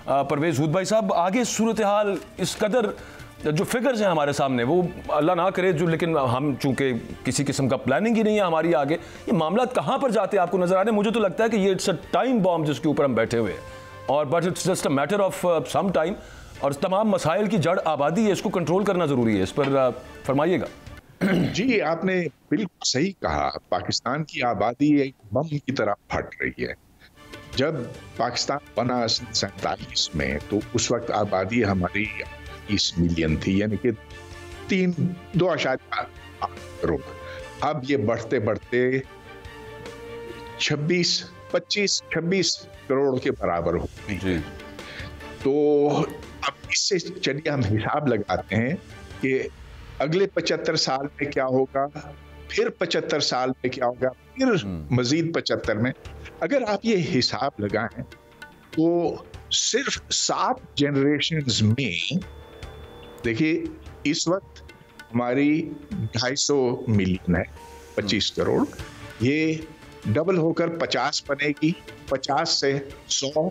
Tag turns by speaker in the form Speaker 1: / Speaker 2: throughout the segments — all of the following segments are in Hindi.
Speaker 1: परवेज हूद भाई साहब, आगे सूरत हाल इस कदर जो फिगर्स हैं हमारे सामने, वो अल्लाह ना करे जो, लेकिन हम चूंकि किसी किस्म का प्लानिंग ही नहीं है हमारी आगे, ये मामला कहाँ पर जाते हैं आपको नजर आ रहे हैं? मुझे तो लगता है कि ये इट्स अ टाइम बॉम्ब जिसके ऊपर हम बैठे हुए हैं, और but it's just a matter of some time, और तमाम मसाइल की जड़ आबादी है, इसको कंट्रोल करना जरूरी है। इस पर फरमाइएगा।
Speaker 2: जी, आपने बिल्कुल सही कहा। पाकिस्तान की आबादी एक बम की तरह फट रही है। जब पाकिस्तान बना 47 में, तो उस वक्त आबादी हमारी 20 मिलियन थी, यानी कि 2.8 करोड़। अब ये बढ़ते बढ़ते 25-26 करोड़ के बराबर हो गई। तो अब इससे चलिए हम हिसाब लगाते हैं कि अगले 75 साल में क्या होगा, फिर 75 साल में क्या होगा, फिर मजीद 75 में। अगर आप ये हिसाब लगाएं तो सिर्फ 7 जनरेशन्स में, देखिए इस वक्त हमारी 250 मिलियन है, 25 करोड़, ये डबल होकर 50 बनेगी, 50 से 100,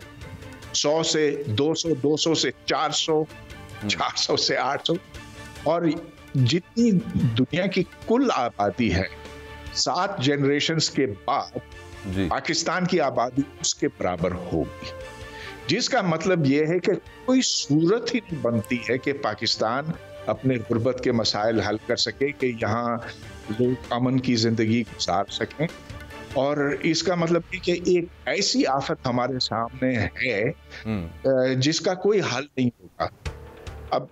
Speaker 2: 100 से 200, 200 से 400, 400 से 800, और जितनी दुनिया की कुल आबादी है 7 जनरेशन्स के बाद पाकिस्तान की आबादी उसके बराबर होगी, जिसका मतलब यह है कि कोई सूरत ही नहीं बनती है कि पाकिस्तान अपने गुर्बत के मसाइल हल कर सके, कि यहाँ लोग अमन की जिंदगी गुजार सकें। और इसका मतलब है कि एक ऐसी आफत हमारे सामने है जिसका कोई हल नहीं होगा। अब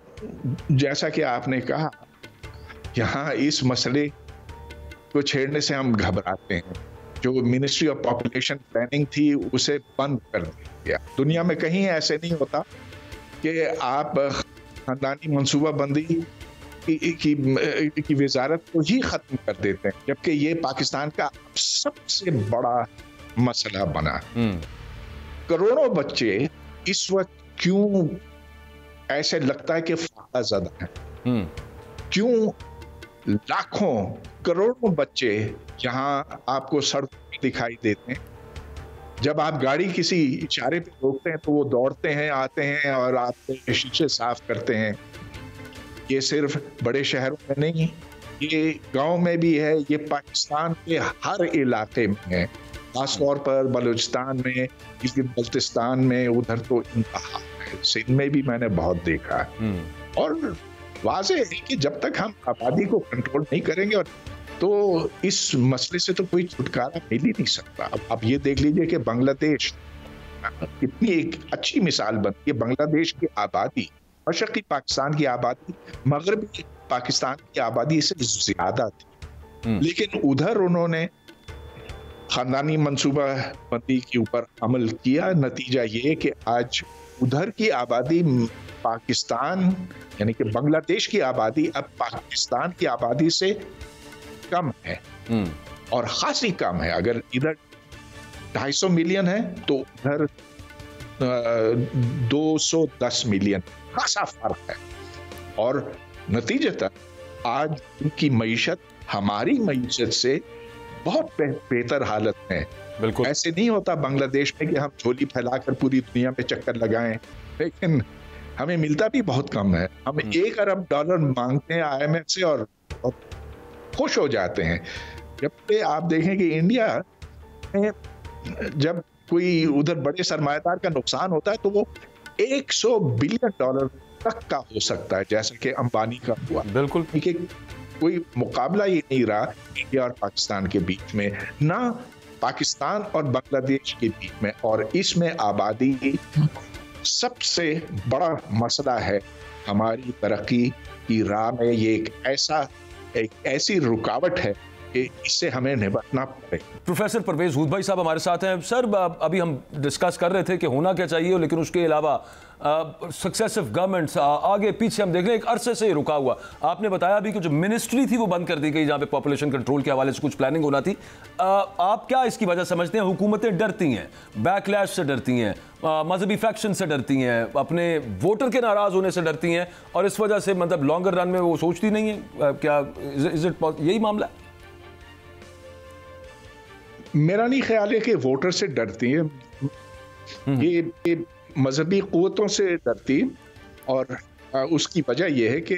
Speaker 2: जैसा कि आपने कहा, यहाँ इस मसले को छेड़ने से हम घबराते हैं। जो मिनिस्ट्री ऑफ पॉपुलेशन प्लानिंग थी उसे बंद कर दिया। दुनिया में कहीं ऐसे नहीं होता कि आप खानदानी मनसूबाबंदी की वजारत को ही खत्म कर देते हैं, जबकि ये पाकिस्तान का सबसे बड़ा मसला बना। करोड़ों बच्चे इस वक्त क्यों ऐसे लगता है कि फायदा है, क्यों लाखों करोड़ों बच्चे यहाँ आपको सड़क दिखाई देते हैं। जब आप गाड़ी किसी इशारे पे रोकते हैं तो वो दौड़ते हैं, आते हैं और आपके शीशे साफ करते हैं। ये सिर्फ बड़े शहरों में नहीं, ये गांव में भी है, ये पाकिस्तान के हर इलाके में है, खासतौर पर बलूचिस्तान में, बल्तिस्तान में, उधर तो इंतहा है। सिंध में भी मैंने बहुत देखा है। और वाज़ेह है कि जब तक हम आबादी को कंट्रोल नहीं करेंगे, और तो इस मसले से तो कोई छुटकारा मिल ही नहीं सकता। अब आप ये देख लीजिए कि बांग्लादेश कितनी एक अच्छी मिसाल बनती है। बांग्लादेश की आबादी, मशरकी पाकिस्तान की आबादी मगरबी पाकिस्तान की आबादी से ज्यादा थी, लेकिन उधर उन्होंने खानदानी मंसूबाबंदी के ऊपर अमल किया। नतीजा ये कि आज उधर की आबादी पाकिस्तान, यानी कि बांग्लादेश की आबादी अब पाकिस्तान की आबादी से कम है, और खासी कम है। अगर इधर 250 मिलियन है तो उधर 210 मिलियन, खासा फर्क है। और नतीजतन आज उनकी मईशत हमारी मईशत से बहुत बेहतर हालत में है।
Speaker 1: बिल्कुल
Speaker 2: ऐसे नहीं होता बांग्लादेश में कि हम झोली फैलाकर पूरी दुनिया में चक्कर लगाएं, लेकिन हमें मिलता भी बहुत कम है। हम $1 अरब मांगते हैं IMF से और खुश हो जाते हैं। जबकि आप देखें कि इंडिया में जब कोई उधर बड़े सरमायादार का नुकसान होता है तो वो $100 बिलियन तक का हो सकता है, जैसे कि अंबानी का हुआ।
Speaker 1: बिल्कुल
Speaker 2: कोई मुकाबला ही नहीं रहा इंडिया और पाकिस्तान के बीच में, ना पाकिस्तान और बांग्लादेश के बीच में। और इसमें आबादी सबसे बड़ा मसला है। हमारी तरक्की की राह में ये एक ऐसी रुकावट है कि इससे हमें निपटना पड़ेगा।
Speaker 1: प्रोफेसर परवेज हूद भाई साहब हमारे साथ हैं। सर, अभी हम डिस्कस कर रहे थे कि होना क्या चाहिए, लेकिन उसके अलावा सक्सेसिव गवर्नमेंट्स आगे पीछे हम देख रहे हैं, एक अरसे से रुका हुआ। आपने बताया भी कि जो मिनिस्ट्री थी वो बंद कर दी गई जहाँ पे पॉपुलेशन कंट्रोल के हवाले से कुछ प्लानिंग होना थी। आप क्या इसकी वजह समझते हैं? हुकूमतें डरती हैं, बैकलैश से डरती हैं, मजहबी फैक्शन से डरती हैं, अपने वोटर के नाराज होने से डरती हैं, और इस वजह से मतलब लॉन्गर रन में वो सोचती नहीं है। क्या इज इट यही मामला है?
Speaker 2: मेरा नहीं ख्याल है कि वोटर से डरती है। ये मजहबी क़ुव्वतों से डरती, और उसकी वजह यह है कि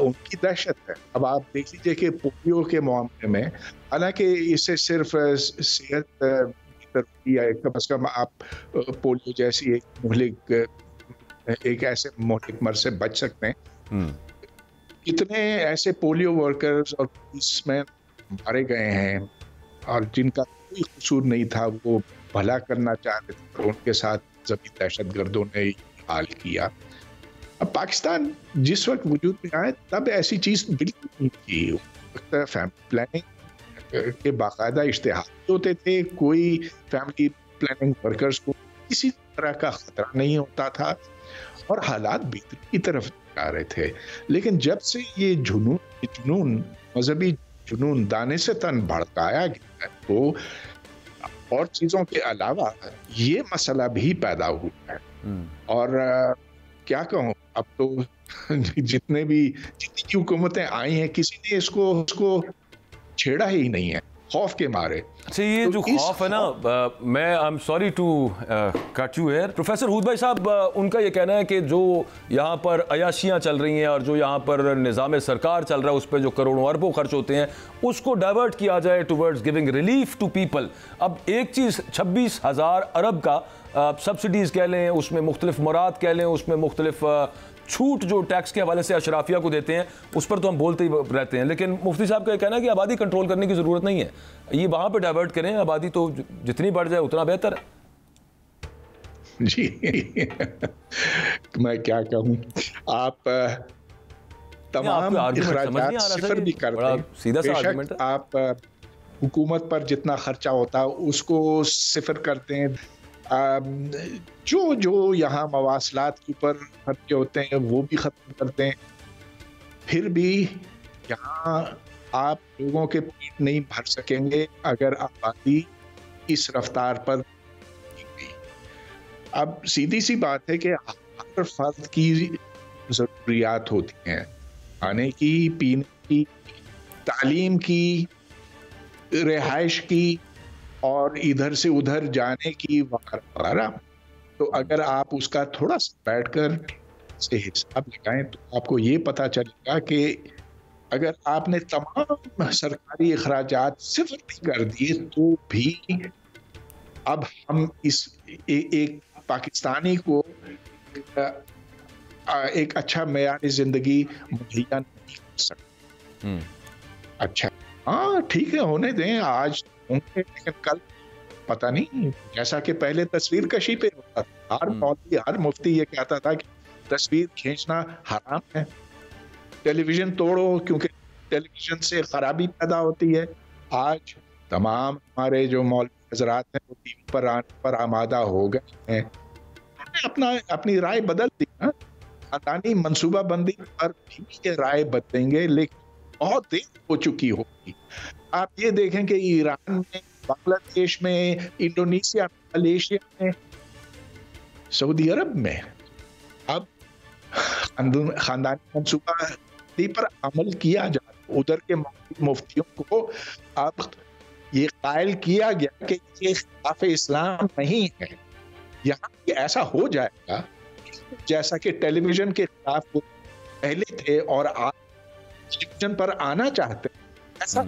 Speaker 2: उनकी दहशत है। अब आप देख लीजिए कि पोलियो के मामले में, हालांकि इससे सिर्फ सेहत या कम से कम आप पोलियो जैसी एक ऐसे मोहलिक मर्ज से बच सकते हैं। कितने ऐसे पोलियो वर्कर्स और पुलिसमैन मारे गए हैं और जिनका कोई कसूर नहीं था, वो भला करना चाहते थे, और उनके साथ जबी दहशतगर्दों ने हाल किया। अब पाकिस्तान जिस वक्त वजूद में आया तब ऐसी चीज बिल्कुल नहीं थी। फैमिली प्लानिंग के बाकायदा इश्तिहार होते थे, कोई फैमिली प्लानिंग वर्कर्स को किसी तरह का खतरा नहीं होता था और हालात बेहतरी की तरफ जा रहे थे। लेकिन जब से ये जुनून मजहबी जुनून दाने से तन भड़काया गया, तो और चीजों के अलावा ये मसला भी पैदा हुआ है। और क्या कहूँ, अब तो जितनी हुकूमतें आई हैं, किसी ने इसको छेड़ा ही नहीं है, खौफ के मारे।
Speaker 1: अच्छा, ये तो जो खौफ है ना, मैं I am sorry to cut you here, professor हूद भाई साहब, उनका ये कहना है कि जो यहाँ पर अयाशियाँ चल रही हैं और जो यहाँ पर निज़ाम सरकार चल रहा है, उस पर जो करोड़ों अरबों खर्च होते हैं, उसको डाइवर्ट किया जाए towards giving relief to people. अब एक चीज़ 26,000 अरब का सब्सिडीज़ कह लें, उसमें मुख्तलिफ मुराद कह लें, उसमें मुख्तलिफ छूट जो टैक्स के हवाले से अशराफिया को देते हैं, उस पर तो हम बोलते ही रहते हैं। लेकिन मुफ्ती साहब का कहना है कि आबादी कंट्रोल करने की ज़रूरत नहीं है, ये वहाँ पे डाइवर्ट करें, आबादी तो जितनी बढ़ जाए उतना बेहतर है।
Speaker 2: जी मैं क्या कहूँ, आप तमाम इखराजात सिफर भी करते हैं,
Speaker 1: सीधा सा आर्गुमेंट है।
Speaker 2: आप हुकूमत पर जितना खर्चा होता है उसको सिफर करते हैं, जो यहाँ मवासलात के ऊपर खर्चे होते हैं वो भी खत्म करते हैं। फिर भी यहाँ आप लोगों के पेट नहीं भर सकेंगे अगर आबादी इस रफ्तार पर गई। अब सीधी सी बात है कि हर फर्द की ज़रूरियात होती हैं, खाने की, पीने की, तालीम की, रिहाइश की और इधर से उधर जाने की वगैरह। तो अगर आप उसका थोड़ा सा बैठकर से हिसाब लगाएं तो आपको ये पता चलेगा कि अगर आपने तमाम सरकारी अखराजात सिफर भी कर दिए तो भी अब हम एक पाकिस्तानी को एक अच्छा मेयार जिंदगी मुहैया नहीं कर सकते। अच्छा, हाँ ठीक है, होने दें, आज होंगे, लेकिन कल पता नहीं। जैसा कि पहले तस्वीर कशी पे होता था, हर मौलवी हर मुफ्ती ये कहता था कि तस्वीर खींचना हराम है, टेलीविजन तोड़ो क्योंकि टेलीविजन से खराबी पैदा होती है। आज तमाम हमारे जो मौलवी हजरात हैं वो टीवी पर आने पर आमादा हो गए हैं, अपनी राय बदल दी ना। खानदानी मनसूबाबंदी पर भी राय बदलेंगे, लेकिन बहुत देर हो चुकी होगी। आप ये देखें कि ईरान में, बांग्लादेश में, इंडोनेशिया में, मलेशिया में, सऊदी अरब में अब खानदानी मनसूबाबंदी पर अमल किया जा रहा। उधर के मुफ्तियों को अब ये कायल किया गया कि ये खिलाफ इस्लाम नहीं है। यहाँ ऐसा हो जाएगा जैसा कि टेलीविजन के खिलाफ पहले थे और आज टेलीविजन पर आना चाहते हैं, ऐसा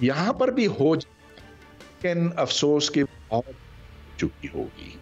Speaker 2: यहाँ पर भी हो जाएगा, लेकिन अफसोस की बात चुकी होगी।